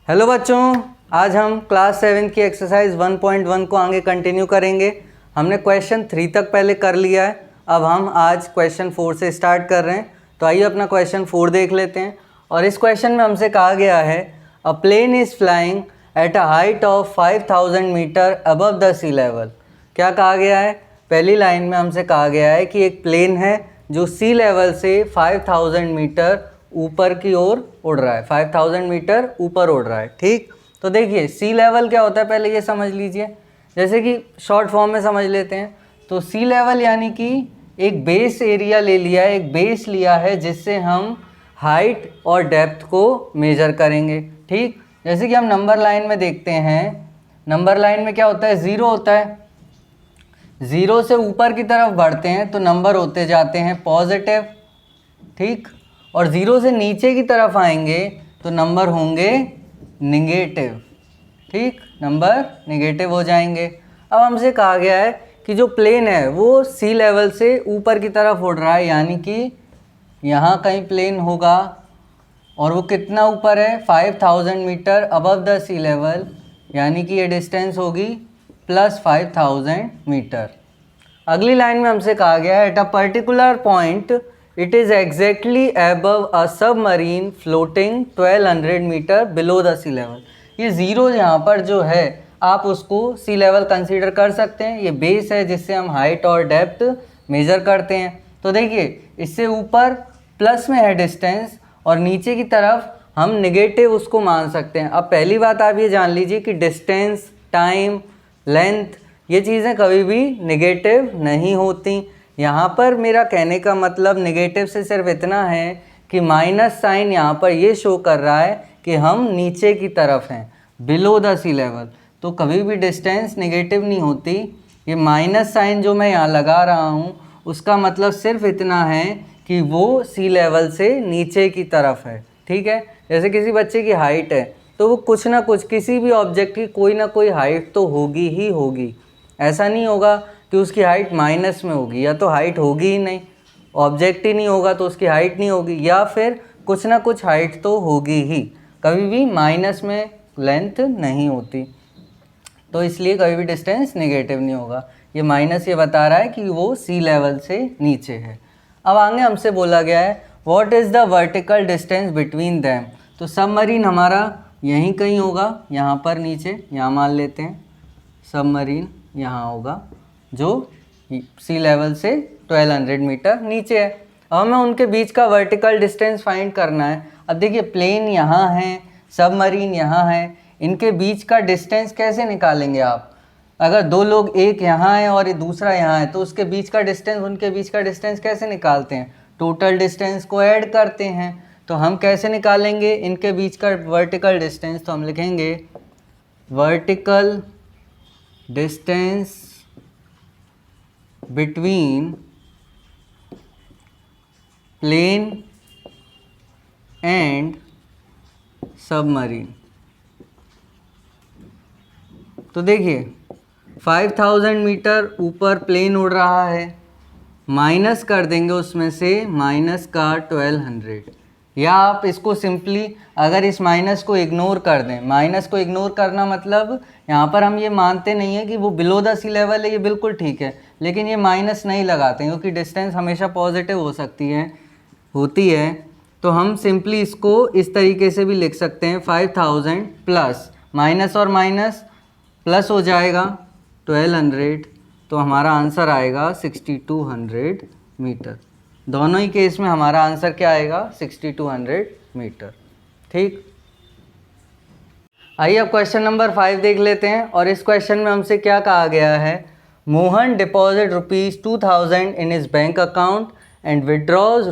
Hello बच्चों, आज हम क्लास 7 की एक्सरसाइज 1.1 को आगे कंटिन्यू करेंगे। हमने क्वेश्चन 3 तक पहले कर लिया है। अब हम आज क्वेश्चन 4 से स्टार्ट कर रहे हैं। तो आइए अपना क्वेश्चन 4 देख लेते हैं। और इस क्वेश्चन में हमसे कहा गया है a plane is flying at a height of 5000 metre above the sea level. क्या कहा गया है? पहली लाइन में हमसे कहा गया है कि एक प्लेन है जो सी लेवल से 5000 मीटर ऊपर की ओर उड़ रहा है, 5000 मीटर ऊपर उड़ रहा है। ठीक, तो देखिए सी लेवल क्या होता है पहले ये समझ लीजिए। जैसे कि शॉर्ट फॉर्म में समझ लेते हैं। तो सी लेवल यानी कि एक बेस एरिया ले लिया है, एक बेस लिया है जिससे हम हाइट और डेप्थ को मेजर करेंगे। ठीक, जैसे कि हम नंबर लाइन में देखते हैं, नंबर लाइन में क्या होता है? ज़ीरो होता है। ज़ीरो से ऊपर की तरफ बढ़ते हैं तो नंबर होते जाते हैं पॉजिटिव। ठीक, और ज़ीरो से नीचे की तरफ आएंगे तो नंबर होंगे निगेटिव। ठीक, नंबर निगेटिव हो जाएंगे। अब हमसे कहा गया है कि जो प्लेन है वो सी लेवल से ऊपर की तरफ उड़ रहा है, यानी कि यहाँ कहीं प्लेन होगा और वो कितना ऊपर है? 5000 metre above the sea level, यानी कि ये डिस्टेंस होगी प्लस 5000 मीटर। अगली लाइन में हमसे कहा गया है at a particular point it is exactly above a submarine floating 1200 metre below the sea level. ये ज़ीरो यहाँ पर जो है आप उसको सी लेवल कंसीडर कर सकते हैं। ये बेस है जिससे हम हाइट और डेप्थ मेज़र करते हैं। तो देखिए इससे ऊपर प्लस में है डिस्टेंस और नीचे की तरफ हम निगेटिव उसको मान सकते हैं। अब पहली बात आप ये जान लीजिए कि डिस्टेंस, टाइम, लेंथ, ये चीज़ें कभी भी नेगेटिव नहीं होती। यहाँ पर मेरा कहने का मतलब नेगेटिव से सिर्फ इतना है कि माइनस साइन यहाँ पर ये शो कर रहा है कि हम नीचे की तरफ हैं, बिलो द सी लेवल। तो कभी भी डिस्टेंस नेगेटिव नहीं होती। ये माइनस साइन जो मैं यहाँ लगा रहा हूँ उसका मतलब सिर्फ इतना है कि वो सी लेवल से नीचे की तरफ है। ठीक है, जैसे किसी बच्चे की हाइट है तो वो कुछ ना कुछ, किसी भी ऑब्जेक्ट की कोई ना कोई हाइट तो होगी ही होगी। ऐसा नहीं होगा कि उसकी हाइट माइनस में होगी, या तो हाइट होगी ही नहीं, ऑब्जेक्ट ही नहीं होगा तो उसकी हाइट नहीं होगी, या फिर कुछ ना कुछ हाइट तो होगी ही। कभी भी माइनस में लेंथ नहीं होती, तो इसलिए कभी भी डिस्टेंस नेगेटिव नहीं होगा। ये माइनस ये बता रहा है कि वो सी लेवल से नीचे है। अब आगे हमसे बोला गया है what is the vertical distance between them. तो सबमरीन हमारा यहीं कहीं होगा, यहाँ पर नीचे, यहाँ मान लेते हैं सबमरीन यहाँ होगा जो सी लेवल से 1200 मीटर नीचे है। अब हमें उनके बीच का वर्टिकल डिस्टेंस फाइंड करना है। अब देखिए प्लेन यहाँ है, सबमरीन यहाँ है, इनके बीच का डिस्टेंस कैसे निकालेंगे आप? अगर दो लोग, एक यहाँ है और दूसरा यहाँ है, तो उसके बीच का डिस्टेंस, उनके बीच का डिस्टेंस कैसे निकालते हैं? टोटल डिस्टेंस को ऐड करते हैं। तो हम कैसे निकालेंगे इनके बीच का वर्टिकल डिस्टेंस? तो हम लिखेंगे vertical distance between plane and submarine. तो देखिए 5000 मीटर ऊपर प्लेन उड़ रहा है, माइनस कर देंगे उसमें से माइनस का 1200, या आप इसको सिंपली अगर इस माइनस को इग्नोर कर दें, माइनस को इग्नोर करना मतलब यहाँ पर हम ये मानते नहीं है कि वो बिलो द सी लेवल है, ये बिल्कुल ठीक है, लेकिन ये माइनस नहीं लगाते हैं क्योंकि डिस्टेंस हमेशा पॉजिटिव हो सकती है, होती है। तो हम सिंपली इसको इस तरीके से भी लिख सकते हैं 5000 प्लस माइनस और माइनस प्लस हो जाएगा 1200, तो हमारा आंसर आएगा 6200 मीटर। दोनों ही केस में हमारा आंसर क्या आएगा? 6200 मीटर। ठीक, आइए अब क्वेश्चन नंबर 5 देख लेते हैं। और इस क्वेश्चन में हमसे क्या कहा गया है? Mohan deposit ₹2000 in his bank account and withdraws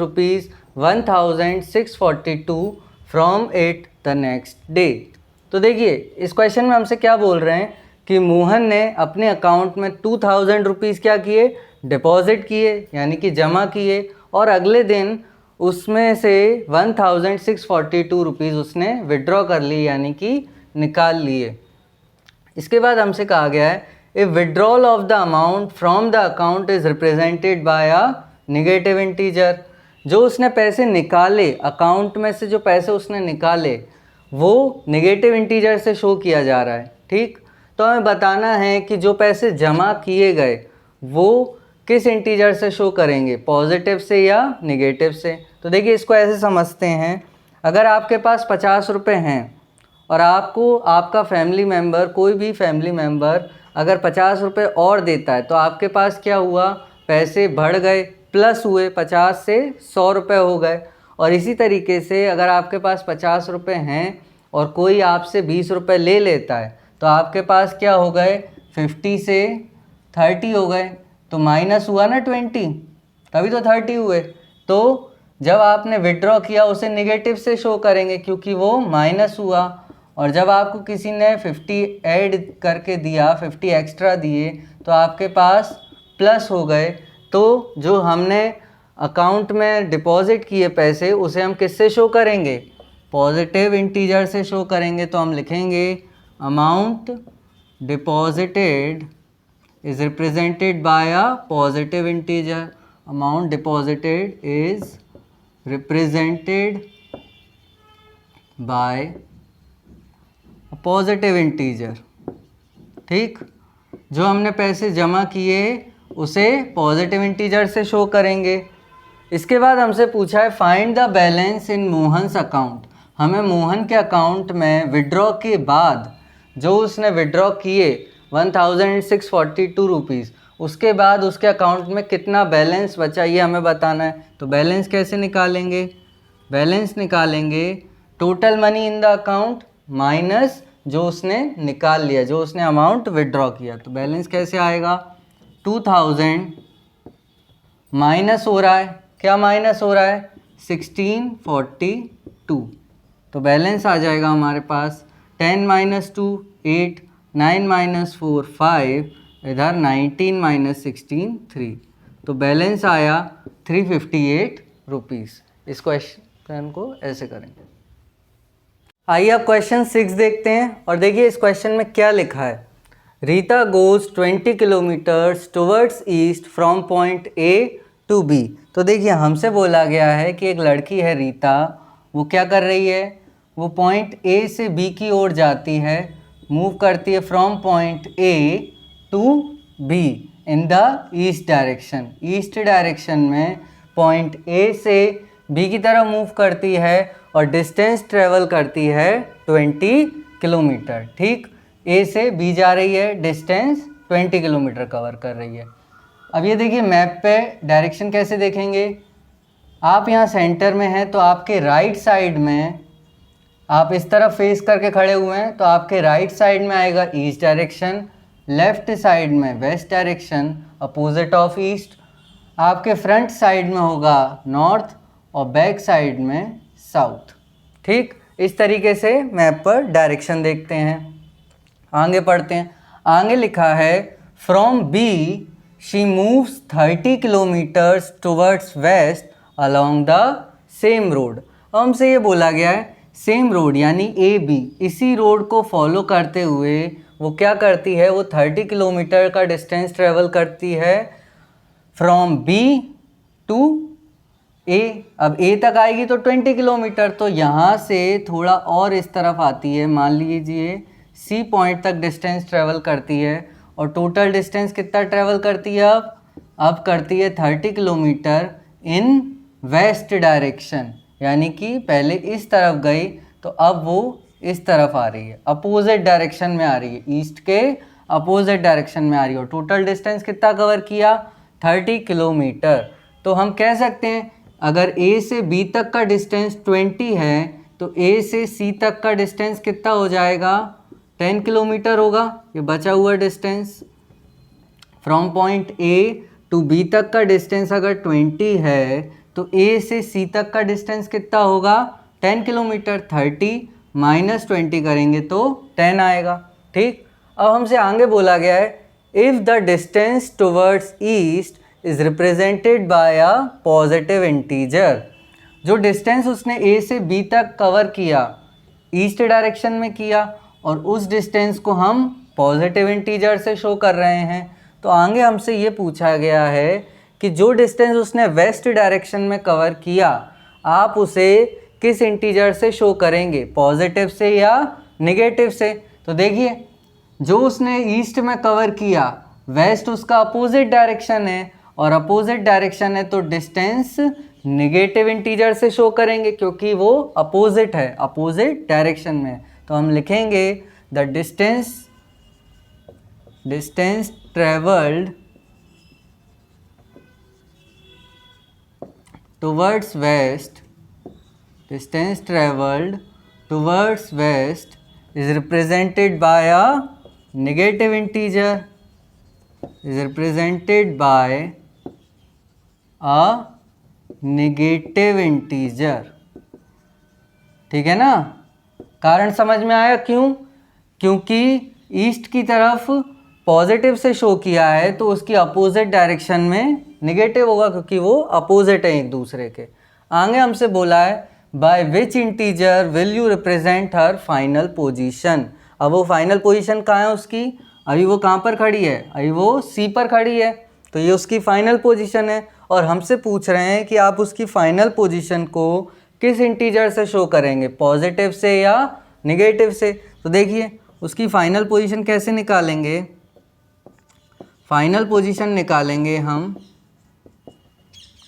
₹1642 from it the next day. तो देखिए इस क्वेश्चन में हमसे क्या बोल रहे हैं कि मोहन ने अपने अकाउंट में 2000 रुपीज़ क्या किए? डिपॉजिट किए, यानी कि जमा किए, और अगले दिन उसमें से 1642 रुपीज़ उसने विड्रॉ कर ली, यानी कि निकाल लिए। इसके बाद हमसे कहा गया है if withdrawal of the amount from the account is represented by a negative integer. जो उसने पैसे निकाले, अकाउंट में से जो पैसे उसने निकाले वो नेगेटिव इंटीजर से शो किया जा रहा है। ठीक, तो हमें बताना है कि जो पैसे जमा किए गए वो किस इंटीजर से शो करेंगे, पॉजिटिव से या नेगेटिव से। तो देखिए इसको ऐसे समझते हैं, अगर आपके पास 50 रुपये हैं और आपको आपका फैमिली मेम्बर, कोई भी फैमिली मेम्बर अगर 50 रुपये और देता है तो आपके पास क्या हुआ, पैसे बढ़ गए, प्लस हुए, 50 से 100 रुपये हो गए। और इसी तरीके से अगर आपके पास 50 रुपये हैं और कोई आपसे 20 रुपये ले लेता है तो आपके पास क्या हो गए, 50 से 30 हो गए, तो माइनस हुआ ना 20, तभी तो 30 हुए। तो जब आपने विड्रॉ किया उसे नेगेटिव से शो करेंगे क्योंकि वो माइनस हुआ, और जब आपको किसी ने 50 ऐड करके दिया, 50 एक्स्ट्रा दिए, तो आपके पास प्लस हो गए। तो जो हमने अकाउंट में डिपॉजिट किए पैसे उसे हम किससे शो करेंगे, पॉजिटिव इंटीजर से शो करेंगे। तो हम लिखेंगे amount deposited is represented by a positive integer. Amount deposited is represented by a positive integer. ठीक, जो हमने पैसे जमा किए उसे पॉजिटिव इंटीजर से शो करेंगे। इसके बाद हमसे पूछा है find the balance in Mohan's account. हमें मोहन के अकाउंट में विड्रॉ के बाद जो उसने विड्रॉ किए 1642 रुपीज़, उसके बाद उसके अकाउंट में कितना बैलेंस बचा ये हमें बताना है। तो बैलेंस कैसे निकालेंगे, बैलेंस निकालेंगे total money in the account minus जो उसने निकाल लिया, जो उसने अमाउंट विड्रॉ किया। तो बैलेंस कैसे आएगा, 2000 माइनस हो रहा है, क्या माइनस हो रहा है, 1642। तो बैलेंस आ जाएगा हमारे पास 10 माइनस 2 8, 9 माइनस 4 5, इधर 19 माइनस 16 3। तो बैलेंस आया 358 रुपीज़। इस क्वेश्चन को ऐसे करेंगे। आइए अब क्वेश्चन 6 देखते हैं और देखिए इस क्वेश्चन में क्या लिखा है। Rita goes 20 kilometres towards east from point A to B. तो देखिए हमसे बोला गया है कि एक लड़की है रीता, वो क्या कर रही है, वो पॉइंट ए से बी की ओर जाती है, मूव करती है from point A to B in the east direction. East direction में पॉइंट ए से बी की तरफ मूव करती है और डिस्टेंस ट्रेवल करती है 20 किलोमीटर। ठीक, ए से बी जा रही है, डिस्टेंस 20 किलोमीटर कवर कर रही है। अब ये देखिए मैप पे डायरेक्शन कैसे देखेंगे, आप यहाँ सेंटर में हैं तो आपके राइट साइड में, आप इस तरफ फेस करके खड़े हुए हैं तो आपके राइट साइड में आएगा ईस्ट डायरेक्शन, लेफ्ट साइड में west direction opposite of east, आपके फ्रंट साइड में होगा नॉर्थ और बैक साइड में साउथ। ठीक, इस तरीके से मैप पर डायरेक्शन देखते हैं। आगे पढ़ते हैं, आगे लिखा है from B she moves 30 kilometres towards west along the same road. हमसे ये बोला गया है सेम रोड यानी ए बी, इसी रोड को फॉलो करते हुए वो क्या करती है, वो 30 किलोमीटर का डिस्टेंस ट्रेवल करती है फ्रॉम बी टू ए। अब ए तक आएगी तो 20 किलोमीटर, तो यहाँ से थोड़ा और इस तरफ आती है, मान लीजिए सी पॉइंट तक डिस्टेंस ट्रेवल करती है। और टोटल डिस्टेंस कितना ट्रेवल करती है, अब करती है 30 किलोमीटर इन वेस्ट डायरेक्शन, यानी कि पहले इस तरफ गई तो अब वो इस तरफ आ रही है, अपोजिट डायरेक्शन में आ रही है, ईस्ट के अपोजिट डायरेक्शन में आ रही है। और टोटल डिस्टेंस कितना कवर किया, 30 किलोमीटर। तो हम कह सकते हैं अगर ए से बी तक का डिस्टेंस 20 है तो ए से सी तक का डिस्टेंस कितना हो जाएगा, 10 किलोमीटर होगा। ये बचा हुआ distance from point A to B तक का डिस्टेंस अगर 20 है तो ए से सी तक का डिस्टेंस कितना होगा, 10 किलोमीटर। 30 माइनस 20 करेंगे तो 10 आएगा। ठीक, अब हमसे आगे बोला गया है if the distance towards east is represented by a positive integer. जो डिस्टेंस उसने ए से बी तक कवर किया, ईस्ट डायरेक्शन में किया, और उस डिस्टेंस को हम पॉजिटिव इंटीजर से शो कर रहे हैं। तो आगे हमसे ये पूछा गया है कि जो डिस्टेंस उसने वेस्ट डायरेक्शन में कवर किया, आप उसे किस इंटीजर से शो करेंगे, पॉजिटिव से या नेगेटिव से। तो देखिए जो उसने ईस्ट में कवर किया, वेस्ट उसका अपोजिट डायरेक्शन है, और अपोजिट डायरेक्शन है तो डिस्टेंस नेगेटिव इंटीजर से शो करेंगे क्योंकि वो अपोजिट है, अपोजिट डायरेक्शन में। तो हम लिखेंगे the distance travelled towards waste, distance traveled towards west is represented by a negative integer, is represented by a negative integer। ठीक है ना, कारण समझ में आया क्यों? क्योंकि ईस्ट की तरफ पॉजिटिव से शो किया है तो उसकी अपोजिट डायरेक्शन में नेगेटिव होगा क्योंकि वो अपोजिट है एक दूसरे के। आगे हमसे बोला है by which integer will you represent her final position. अब वो फाइनल पोजीशन कहाँ है उसकी, अभी वो कहाँ पर खड़ी है, अभी वो सी पर खड़ी है, तो ये उसकी फाइनल पोजीशन है। और हमसे पूछ रहे हैं कि आप उसकी फाइनल पोजीशन को किस इंटीजर से शो करेंगे, पॉजिटिव से या नेगेटिव से। तो देखिए उसकी फाइनल पोजीशन कैसे निकालेंगे, फाइनल पोजीशन निकालेंगे हम,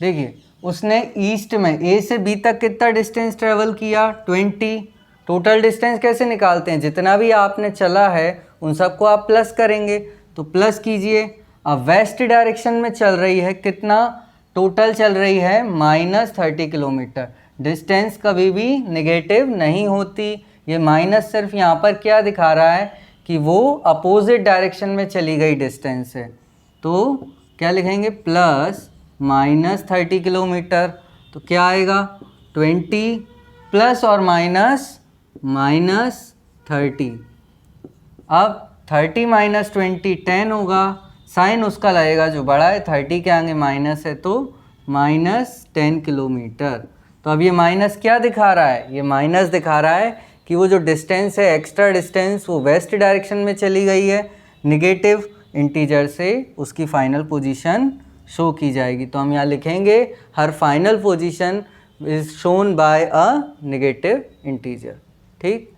देखिए उसने ईस्ट में ए से बी तक कितना डिस्टेंस ट्रेवल किया, 20। टोटल डिस्टेंस कैसे निकालते हैं, जितना भी आपने चला है उन सबको आप प्लस करेंगे, तो प्लस कीजिए। अब वेस्ट डायरेक्शन में चल रही है, कितना टोटल चल रही है, -30 किलोमीटर। डिस्टेंस कभी भी नेगेटिव नहीं होती, ये माइनस सिर्फ यहाँ पर क्या दिखा रहा है कि वो अपोजिट डायरेक्शन में चली गई डिस्टेंस है। तो क्या लिखेंगे, प्लस -30 किलोमीटर, तो क्या आएगा 20 प्लस और -30। अब 30 - 20 10 होगा, साइन उसका लगेगा जो बड़ा है, 30 के आगे माइनस है तो -10 किलोमीटर। तो अब ये माइनस क्या दिखा रहा है, ये माइनस दिखा रहा है कि वो जो डिस्टेंस है, एक्स्ट्रा डिस्टेंस, वो वेस्ट डायरेक्शन में चली गई है, नेगेटिव इंटीजर से उसकी फाइनल पोजीशन शो की जाएगी। तो हम यहाँ लिखेंगे हर final position is shown by a negative integer. ठीक।